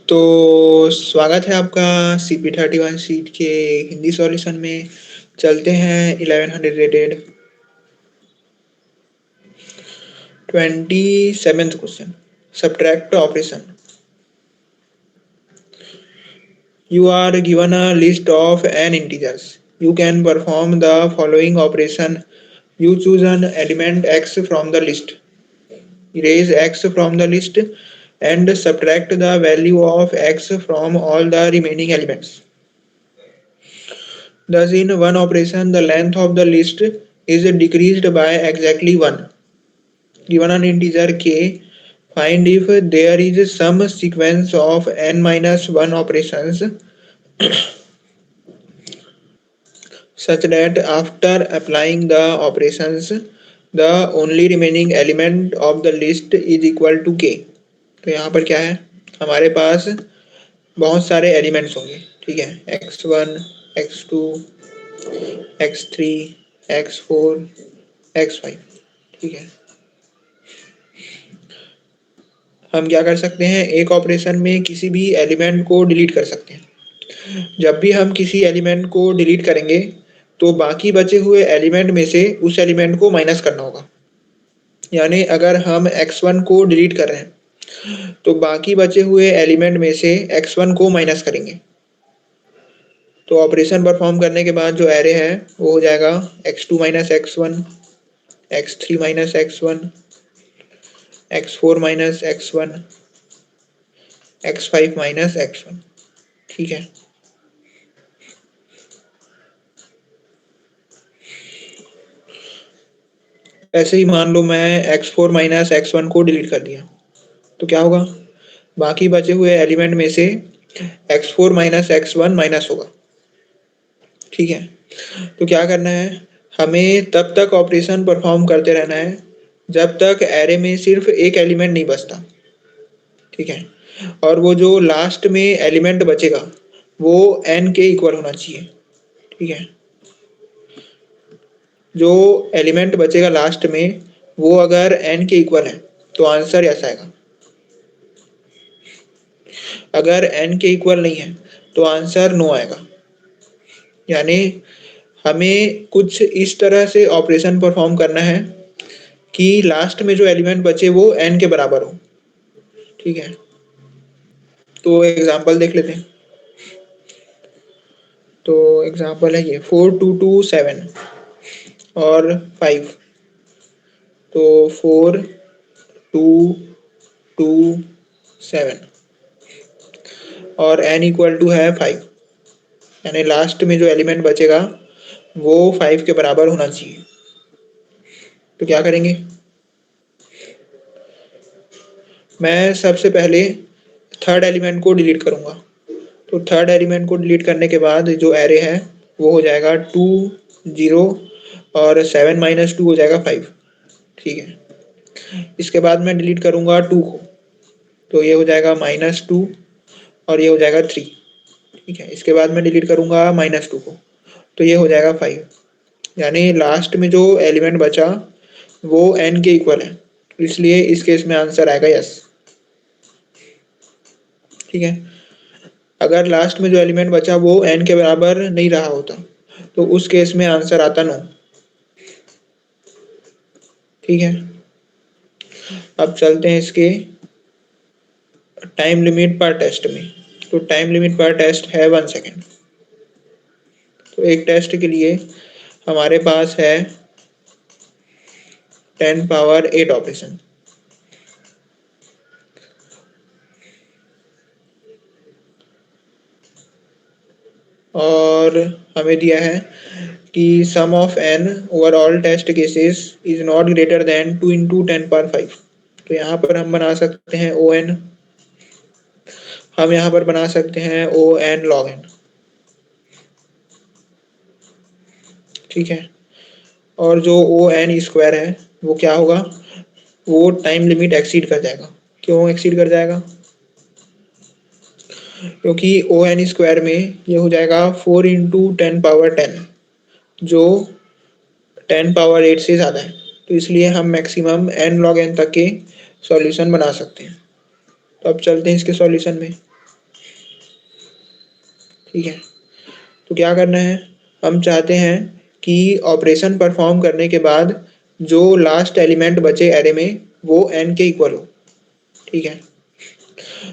तो स्वागत है आपका CP31 शीट के हिंदी सॉल्यूशन में। चलते हैं 1100 rated 27th question. Subtract operation. You are given a list of n integers. You can perform the following operation. You choose an element x from the list, erase x from the list, and subtract the value of x from all the remaining elements. Thus, in one operation, the length of the list is decreased by exactly 1. Given an integer k, find if there is some sequence of n minus 1 operations such that after applying the operations, the only remaining element of the list is equal to k. तो यहाँ पर क्या है, हमारे पास बहुत सारे elements होंगे, ठीक है, x1, x2, x3, x4, x5, ठीक है। हम क्या कर सकते हैं, एक ऑपरेशन में किसी भी एलिमेंट को डिलीट कर सकते हैं। जब भी हम किसी एलिमेंट को डिलीट करेंगे तो बाकी बचे हुए एलिमेंट में से उस एलिमेंट को माइनस करना होगा। यानी अगर हम x1 को डिलीट कर रहे हैं तो बाकी बचे हुए एलिमेंट में से x1 को माइनस करेंगे। तो ऑपरेशन परफॉर्म करने के बाद जो एरे है वो हो जाएगा x2 minus x1, x3 minus x1, x4 minus x1, x5 minus x1, ठीक है। ऐसे ही मान लो मैं x4 माइनस x1 को डिलीट कर दिया तो क्या होगा, बाकी बचे हुए एलिमेंट में से x4 माइनस x1 माइनस होगा, ठीक है। तो क्या करना है, हमें तब तक ऑपरेशन परफॉर्म करते रहना है जब तक एरे में सिर्फ एक एलिमेंट नहीं बचता, ठीक है। और वो जो लास्ट में एलिमेंट बचेगा वो n के इक्वल होना चाहिए, ठीक है। जो एलिमेंट बचेगा लास्ट में वो अगर n के इक्वल है तो आंसर ऐसा आएगा। अगर n के इक्वल नहीं है तो आंसर नो आएगा। यानी हमें कुछ इस तरह से ऑपरेशन परफॉर्म करना है कि लास्ट में जो एलिमेंट बचे वो n के बराबर हो, ठीक है। तो एग्जांपल देख लेते हैं। तो एग्जांपल है ये 4 2 2 7 और 5। तो 4 2 2 7 और n इक्वल टू है 5। यानी लास्ट में जो एलिमेंट बचेगा वो 5 के बराबर होना चाहिए। तो क्या करेंगे, मैं सबसे पहले थर्ड एलिमेंट को डिलीट करूंगा। तो थर्ड एलिमेंट को डिलीट करने के बाद जो एरे है वो हो जाएगा 2 0 और 7 माइनस 2 हो जाएगा 5, ठीक है। इसके बाद मैं डिलीट करूंगा 2 को, तो ये हो जाएगा -2 और ये हो जाएगा 3, ठीक है। इसके बाद मैं डिलीट करूंगा -2 को, तो ये हो जाएगा 5। यानी लास्ट में जो एलिमेंट बचा वो n के इक्वल है, इसलिए इस केस में आंसर आएगा यस, ठीक है। अगर लास्ट में जो एलिमेंट बचा वो n के बराबर नहीं रहा होता तो उस केस में आंसर आता नो, ठीक है। अब चलते हैं इसके टाइम लिमिट पर टेस्ट में। तो टाइम लिमिट पर टेस्ट है 1 सेकेंड। तो एक टेस्ट के लिए हमारे पास है 10 पावर 8 ऑपरेशन। और हमें दिया है कि sum of n over all test cases is not greater than 2 into 10 power 5। तो यहाँ पर हम बना सकते हैं on, हम यहाँ पर बना सकते हैं on log n, ठीक है। और जो on स्क्वायर है वो क्या होगा, वो टाइम लिमिट एक्सीड कर जाएगा। क्यों एक्सीड कर जाएगा, क्योंकि on स्क्वायर में ये हो जाएगा 4 इंटू 10 पावर 10 जो 10 पावर 8 से ज़्यादा है। तो इसलिए हम मैक्सिमम n log n तक के सॉल्यूशन बना सकते हैं। तो अब चलते हैं इसके सॉल्यूशन में। ठीक है। तो क्या करना है, हम चाहते हैं कि ऑपरेशन परफॉर्म करने के बाद जो लास्ट एलिमेंट बचे एरे में वो n के इक्वल हो। ठीक है।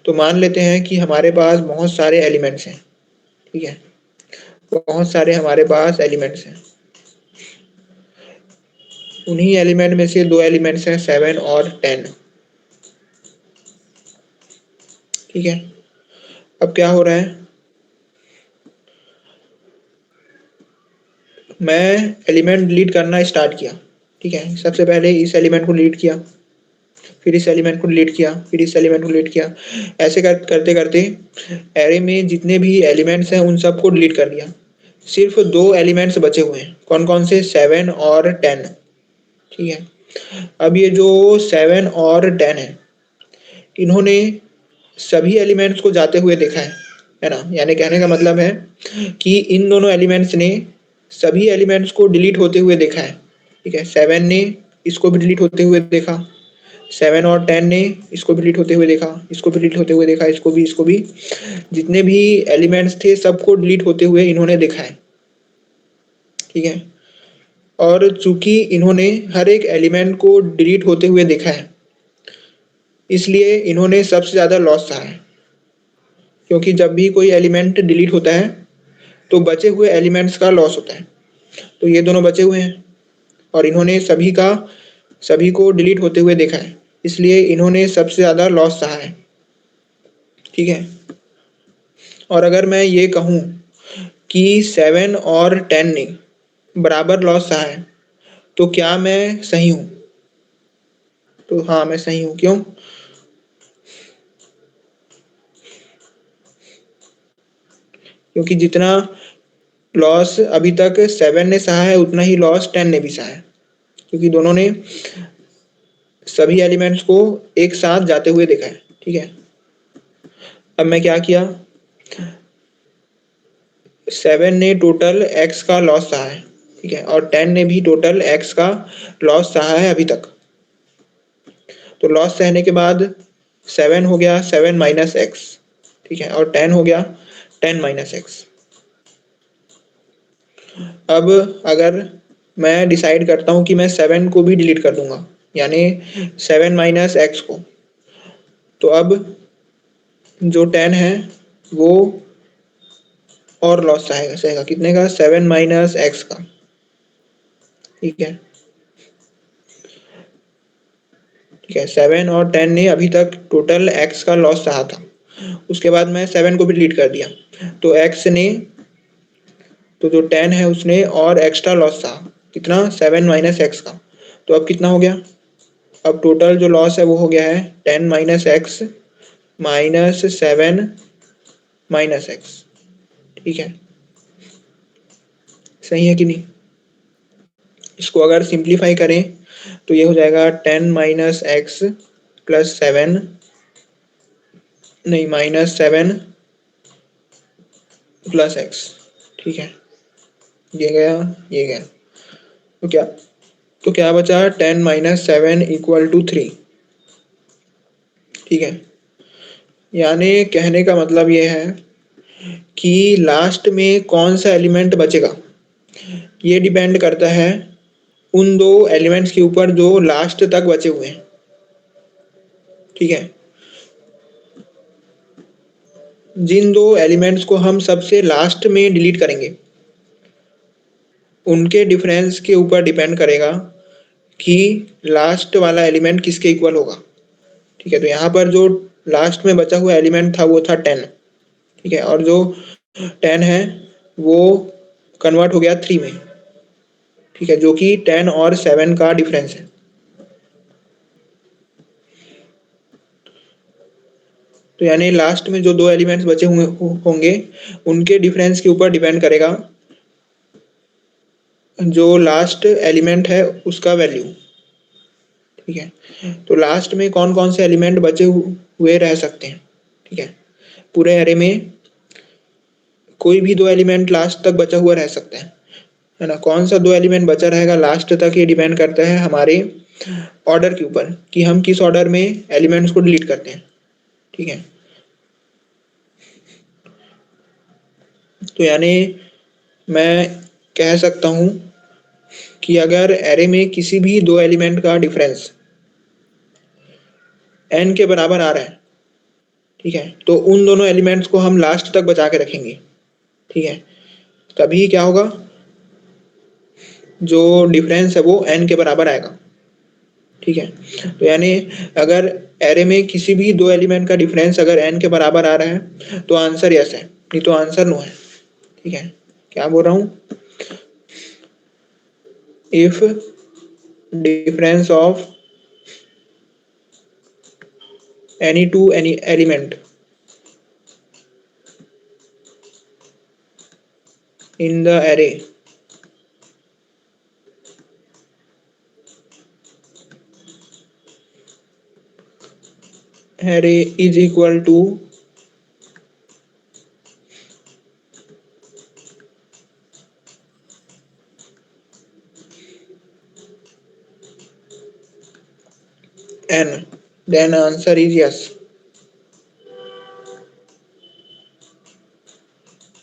तो मान लेते हैं कि हमारे पास बहुत सारे एलिमेंट्स हैं। ठीक है, बहुत सारे हमारे पास एलिमेंट्स हैं। उन्हीं एलिमेंट में से दो एलिमेंट्स हैं 7 और 10। ठीक है। अब क्या हो रहा है, मैं एलिमेंट डिलीट करना स्टार्ट किया। ठीक है, सबसे पहले इस एलिमेंट को डिलीट किया, फिर इस एलिमेंट को डिलीट किया, फिर इस एलिमेंट को डिलीट किया। ऐसे करते करते एरे में जितने भी एलिमेंट्स हैं उन सबको डिलीट कर दिया। सिर्फ दो एलिमेंट्स बचे हुए हैं। कौन कौन से? 7 और 10। ठीक है। अब ये जो 7 और 10 है, इन्होंने सभी एलिमेंट्स को जाते हुए देखा है ना। यानी कहने का मतलब है कि इन दोनों एलिमेंट्स ने सभी एलिमेंट्स को डिलीट होते हुए देखा है। ठीक है, 7 ने इसको भी डिलीट होते हुए देखा, 7 और 10 ने इसको भी डिलीट होते हुए देखा, इसको भी डिलीट होते हुए देखा, इसको भी। जितने भी एलिमेंट्स थे सबको डिलीट होते हुए इन्होंने देखा है। ठीक है। और चूंकि इन्होंने हर एक एलिमेंट को डिलीट होते हुए देखा है, इसलिए इन्होंने सबसे ज़्यादा लॉस सहा है। क्योंकि जब भी कोई एलिमेंट डिलीट होता है तो बचे हुए एलिमेंट्स का लॉस होता है। तो ये दोनों बचे हुए हैं और इन्होंने सभी को डिलीट होते हुए देखा है, इसलिए इन्होंने सबसे ज़्यादा लॉस सहा है। ठीक है। और अगर मैं ये कहूँ कि 7 और 10 ने बराबर लॉस सहा है, तो क्या मैं सही हूँ? तो हाँ, मैं सही हूँ। क्यों? क्योंकि जितना लॉस अभी तक 7 ने सहा है उतना ही लॉस 10 ने भी सहा है, क्योंकि दोनों ने सभी एलिमेंट्स को एक साथ जाते हुए देखा है। ठीक है। अब मैं क्या किया, 7 ने टोटल x का लॉस सहा है। ठीक है, और 10 ने भी टोटल x का लॉस सहा है अभी तक। तो लॉस सहने के बाद 7 हो गया 7 माइनस एक्स। ठीक है, और 10 हो गया 10 माइनस एक्स। अब अगर मैं डिसाइड करता हूँ कि मैं 7 को भी डिलीट कर दूंगा, यानी 7 माइनस एक्स को, तो अब जो 10 है वो और लॉस सहेगा सहेगा कितने का? 7 माइनस एक्स का। ठीक है। ठीक है, 7 और 10 ने अभी तक टोटल एक्स का लॉस सहा था। उसके बाद मैं 7 को भी डिलीट कर दिया, तो एक्स ने, तो जो 10 है उसने और एक्स्ट्रा लॉस सहा। कितना? 7 माइनस एक्स का। तो अब कितना हो गया? अब टोटल जो लॉस है वो हो गया है 10 minus x minus 7 minus x. ठीक है, सही है कि नहीं? इसको अगर सिंप्लीफाई करें तो ये हो जाएगा 10 माइनस एक्स प्लस 7, नहीं, माइनस 7 प्लस एक्स। ठीक है, ये गया, ये गया। तो क्या बचा? 10 माइनस 7 इक्वल टू 3। ठीक है, यानी कहने का मतलब ये है कि लास्ट में कौन सा एलिमेंट बचेगा ये डिपेंड करता है उन दो एलिमेंट्स के ऊपर जो लास्ट तक बचे हुए हैं। ठीक है, जिन दो एलिमेंट्स को हम सबसे लास्ट में डिलीट करेंगे उनके डिफरेंस के ऊपर डिपेंड करेगा कि लास्ट वाला एलिमेंट किसके इक्वल होगा। ठीक है, तो यहाँ पर जो लास्ट में बचा हुआ एलिमेंट था वो था 10। ठीक है, और जो 10 है वो कन्वर्ट हो गया 3 में। ठीक है, जो कि 10 और 7 का डिफरेंस है। तो यानी लास्ट में जो दो एलिमेंट्स बचे हुए होंगे उनके डिफरेंस के ऊपर डिपेंड करेगा जो लास्ट एलिमेंट है उसका वैल्यू। ठीक है, तो लास्ट में कौन कौन से एलिमेंट बचे हुए रह सकते हैं? ठीक है, पूरे एरे में कोई भी दो एलिमेंट लास्ट तक बचा हुआ रह सकता है ना। कौन सा दो एलिमेंट बचा रहेगा लास्ट तक ये डिपेंड करता है हमारे ऑर्डर के ऊपर कि हम किस ऑर्डर में एलिमेंट्स को डिलीट करते हैं। ठीक है, तो यानी मैं कह सकता हूँ कि अगर एरे में किसी भी 2 एलिमेंट का डिफरेंस n के बराबर आ रहा है, ठीक है, तो उन दोनों एलिमेंट्स को हम लास्ट तक बचा के रखेंगे, ठीक है। तभी क्या होगा, जो डिफरेंस है वो n के बराबर आएगा, ठीक है। तो यानी अगर एरे में किसी भी 2 एलिमेंट का डिफरेंस अगर n के बराबर आ रहा है तो आंसर यस है, नहीं तो आंसर नो है, ठीक है। क्या बोल रहा हूँ, if difference of any element in the array is equal to n, then answer is yes,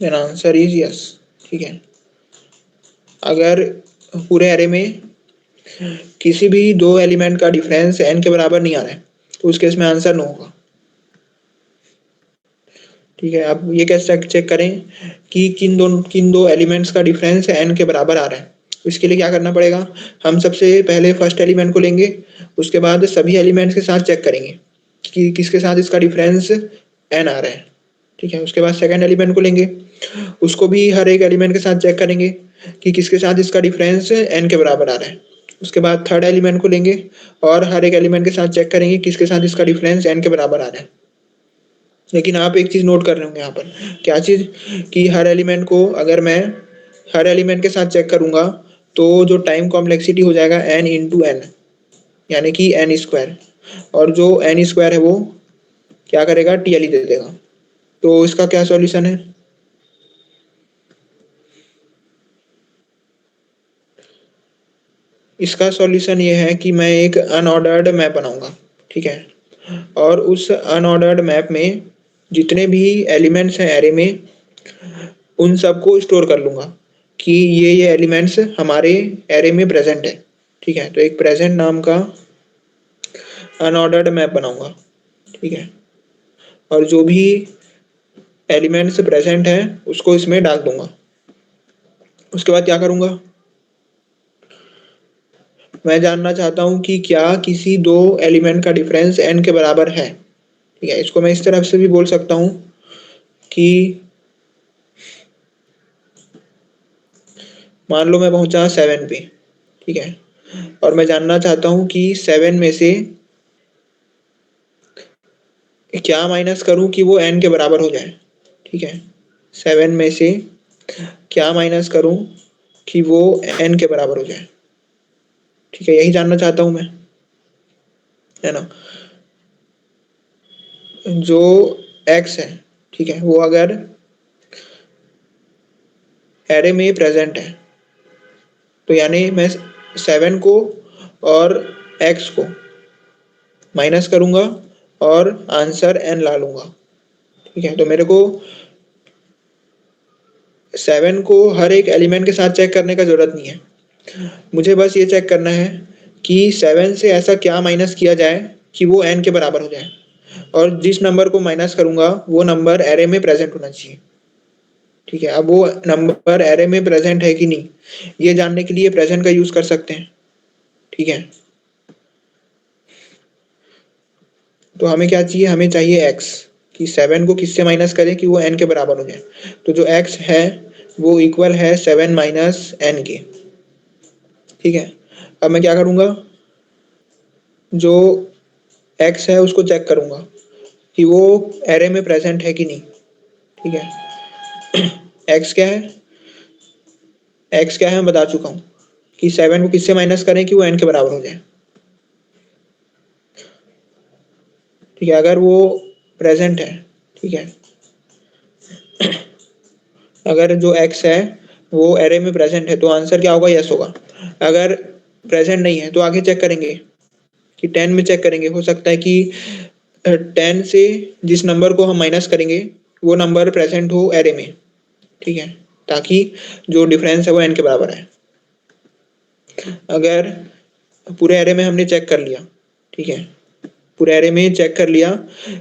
then answer is yes, ठीक है। अगर पूरे एरे में किसी भी 2 एलिमेंट का डिफरेंस n के बराबर नहीं आ रहा है तो उस केस में आंसर नो होगा, ठीक है। अब ये कैसे चेक करें कि किन दो एलिमेंट्स का डिफरेंस n के बराबर आ रहा है। इसके लिए क्या करना पड़ेगा, हम सबसे पहले फर्स्ट एलिमेंट को लेंगे, उसके बाद सभी एलिमेंट्स के साथ चेक करेंगे कि किसके साथ इसका डिफरेंस n आ रहा है, ठीक है। उसके बाद सेकंड एलिमेंट को लेंगे, उसको भी हर एक एलिमेंट के साथ चेक करेंगे कि किसके साथ इसका डिफरेंस n के बराबर आ रहा है। उसके बाद थर्ड एलिमेंट को लेंगे और हर एक एलिमेंट के साथ चेक करेंगे किसके साथ इसका डिफरेंस n के बराबर आ रहा है। लेकिन आप एक चीज नोट कर रहे होंगे यहाँ पर, क्या चीज, कि हर एलिमेंट को अगर मैं हर एलिमेंट के साथ चेक करूंगा तो जो टाइम कॉम्प्लेक्सिटी हो जाएगा n इंटू एन, यानी कि n स्क्वायर, और जो n स्क्वायर है वो क्या करेगा, टीएलई दे देगा। तो इसका क्या सॉल्यूशन है, इसका सॉल्यूशन ये है कि मैं एक अनऑर्डर्ड मैप बनाऊंगा, ठीक है, और उस अनऑर्डर्ड मैप में जितने भी एलिमेंट्स हैं एरे में उन सबको स्टोर कर लूंगा कि ये एलिमेंट्स हमारे एरे में प्रेजेंट है, ठीक है। तो एक प्रेजेंट नाम का अनऑर्डर्ड मैप बनाऊंगा, ठीक है, और जो भी एलिमेंट्स प्रेजेंट है उसको इसमें डाल दूंगा। उसके बाद क्या करूंगा, मैं जानना चाहता हूं कि क्या किसी 2 एलिमेंट का डिफरेंस n के बराबर है, ठीक है। इसको मैं इस तरफ से भी बोल सकता हूं कि मान लो मैं पहुंचा 7 पे, ठीक है, और मैं जानना चाहता हूं कि 7 में से क्या माइनस करूं कि वो n के बराबर हो जाए, ठीक है। 7 में से क्या माइनस करूं कि वो n के बराबर हो जाए, ठीक है, यही जानना चाहता हूं मैं, है ना। जो x है, ठीक है, वो अगर एरे में प्रेजेंट है तो यानी मैं 7 को और x को माइनस करूंगा और आंसर n ला लूंगा, ठीक है। तो मेरे को 7 को हर एक एलिमेंट के साथ चेक करने का जरूरत नहीं है, मुझे बस ये चेक करना है कि 7 से ऐसा क्या माइनस किया जाए कि वो n के बराबर हो जाए, और जिस नंबर को माइनस करूंगा वो नंबर एरे में प्रेजेंट होना चाहिए, ठीक है। अब वो नंबर एरे में प्रेजेंट है कि नहीं ये जानने के लिए प्रेजेंट का यूज कर सकते हैं, ठीक है। तो हमें क्या चाहिए, हमें चाहिए x, कि 7 को किससे माइनस करें कि वो n के बराबर हो जाए। तो जो x है वो इक्वल है 7 माइनस n के, ठीक है। अब मैं क्या करूंगा, जो x है उसको चेक करूंगा कि वो एरे में प्रेजेंट है कि नहीं, ठीक है। x क्या है मैं बता चुका हूँ कि 7 को किससे माइनस करें कि वो n के बराबर हो जाए, ठीक है। अगर वो प्रेजेंट है, ठीक है, अगर जो x है वो एरे में प्रेजेंट है तो आंसर क्या होगा, यस होगा। अगर प्रेजेंट नहीं है तो आगे चेक करेंगे कि 10 में चेक करेंगे, हो सकता है कि 10 से जिस नंबर को हम माइनस करेंगे वो नंबर प्रेजेंट हो एरे में, ठीक है, ताकि जो डिफरेंस है वो n के बराबर है। अगर पूरे एरे में हमने चेक कर लिया, ठीक है, पूरे एरे में चेक कर लिया,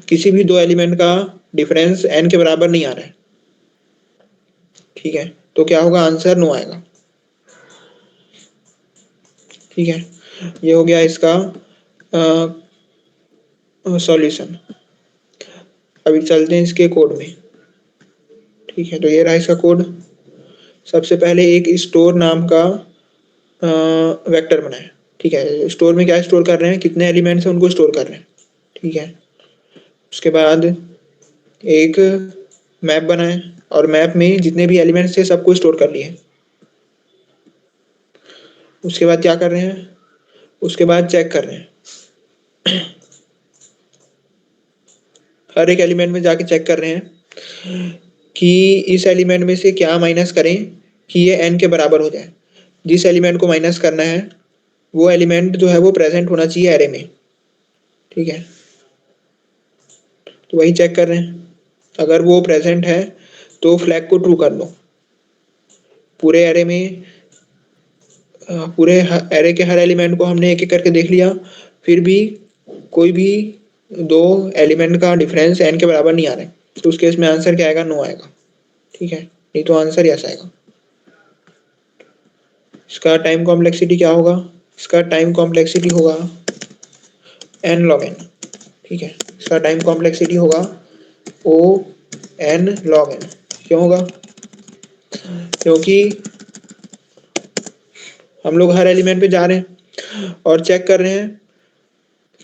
किसी भी दो एलिमेंट का डिफरेंस n के बराबर नहीं आ रहा है, ठीक है, तो क्या होगा, आंसर नो आएगा। ठीक है, ये हो गया इसका सॉल्यूशन। अभी चलते हैं इसके कोड में। ठीक है, तो ये रहा इसका कोड। सबसे पहले एक स्टोर नाम का वेक्टर बनाए। ठीक है, स्टोर में क्या स्टोर कर रहे हैं, कितने एलिमेंट्स हैं उनको स्टोर कर रहे हैं। ठीक है, उसके बाद एक मैप बनाए और मैप में जितने भी एलिमेंट्स थे सबको स्टोर कर लिए। उसके बाद क्या कर रहे हैं, उसके बाद चेक कर रहे हैं, हर एक एलिमेंट में जाके चेक कर रहे हैं कि इस एलिमेंट में से क्या माइनस करें कि ये n के बराबर हो जाए। जिस एलिमेंट को माइनस करना है वो एलिमेंट जो है वो प्रेजेंट होना चाहिए एरे में। ठीक है, तो वही चेक कर रहे हैं, अगर वो प्रेजेंट है तो फ्लैग को ट्रू कर लो। पूरे एरे में पूरे एरे के हर एलिमेंट को हमने एक एक करके देख लिया, फिर भी कोई भी दो एलिमेंट का डिफरेंस n के बराबर नहीं आ रहा है, तो उस केस में आंसर क्या आएगा, नो आएगा। ठीक है, नहीं तो आंसर यस आएगा। इसका टाइम कॉम्प्लेक्सिटी क्या होगा, इसका टाइम कॉम्प्लेक्सिटी होगा n log n। ठीक है, इसका टाइम कॉम्प्लेक्सिटी होगा o n log n। क्यों होगा, क्योंकि हम लोग हर एलिमेंट पे जा रहे हैं और चेक कर रहे हैं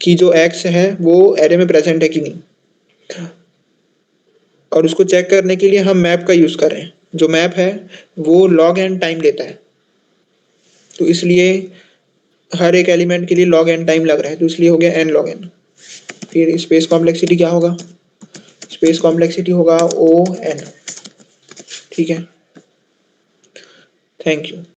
कि जो x है वो एरे में प्रेजेंट है कि नहीं, और उसको चेक करने के लिए हम मैप का यूज कर रहे हैं। जो मैप है वो log n टाइम लेता है, तो इसलिए हर एक एलिमेंट के लिए log n टाइम लग रहा है, तो इसलिए हो गया n log n। फिर स्पेस कॉम्प्लेक्सिटी क्या होगा, स्पेस कॉम्प्लेक्सिटी होगा o n। ठीक है, थैंक यू।